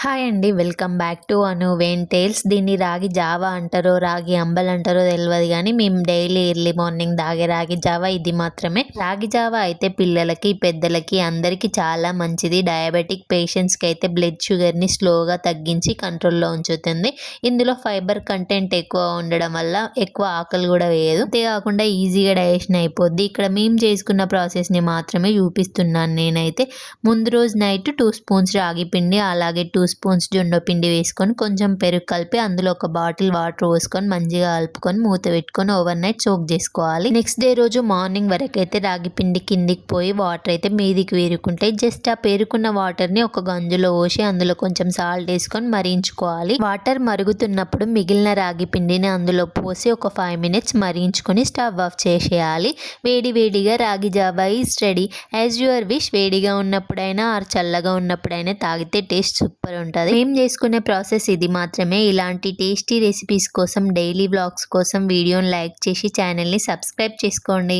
Hi అండి. Welcome back to Anu వేన్ tales. దీన్ని రాగి జావా అంటారో, రాగి అంబల్ అంటారో తెలవదు గానీ, మేము డైలీ ఎర్లీ మార్నింగ్ తాగే రాగి జావా ఇది మాత్రమే. రాగి జావా అయితే పిల్లలకి, పెద్దలకి అందరికీ చాలా మంచిది. డయాబెటిక్ పేషెంట్స్‌కి అయితే బ్లడ్ షుగర్‌ని స్లోగా తగ్గించి కంట్రోల్‌లో ఉంచుతుంది. ఇందులో ఫైబర్ కంటెంట్ ఎక్కువ ఉండడం వల్ల ఎక్కువ ఆకలి కూడా వేయదు. అంతేకాకుండా ఈజీగా డైజెషన్ అయిపోద్ది. ఇక్కడ మేము చేసుకున్న ప్రాసెస్‌ని మాత్రమే చూపిస్తున్నాను నేనైతే. ముందు రోజు నైట్ 2 స్పూన్స్ రాగి పిండి, అలాగే 2 స్పూన్స్ జొన్న పిండి వేసుకొని కొంచెం పెరుగు కలిపి అందులో ఒక బాటిల్ వాటర్ పోసుకొని మంచిగా కలుపుకొని మూత పెట్టుకొని ఓవర్ నైట్ సోక్ చేసుకోవాలి. నెక్స్ట్ డే రోజు మార్నింగ్ వరకు అయితే రాగి పిండి కిందికి పోయి వాటర్ అయితే మీదికి వేరుకుంటాయి. జస్ట్ ఆ పేరుకున్న వాటర్ ని ఒక గంజులో పోసి అందులో కొంచెం సాల్ట్ వేసుకొని మరించుకోవాలి. వాటర్ మరుగుతున్నప్పుడు మిగిలిన రాగి పిండిని అందులో పోసి ఒక 5 మినిట్స్ మరించుకొని స్టవ్ ఆఫ్ చేసేయాలి. వేడి వేడిగా రాగి Java is ready. As your wish. వేడిగా ఉన్నప్పుడైనా ఆర్ చల్లగా ఉన్నప్పుడైనా తాగితే టేస్ట్ సూపర్ ఉంటుంది. మేము చేసుకునే ప్రాసెస్ ఇది మాత్రమే. ఇలాంటి టేస్టీ రెసిపీస్ కోసం, డైలీ వ్లాగ్స్ కోసం వీడియోని లైక్ చేసి ఛానల్ని సబ్స్క్రైబ్ చేసుకోండి.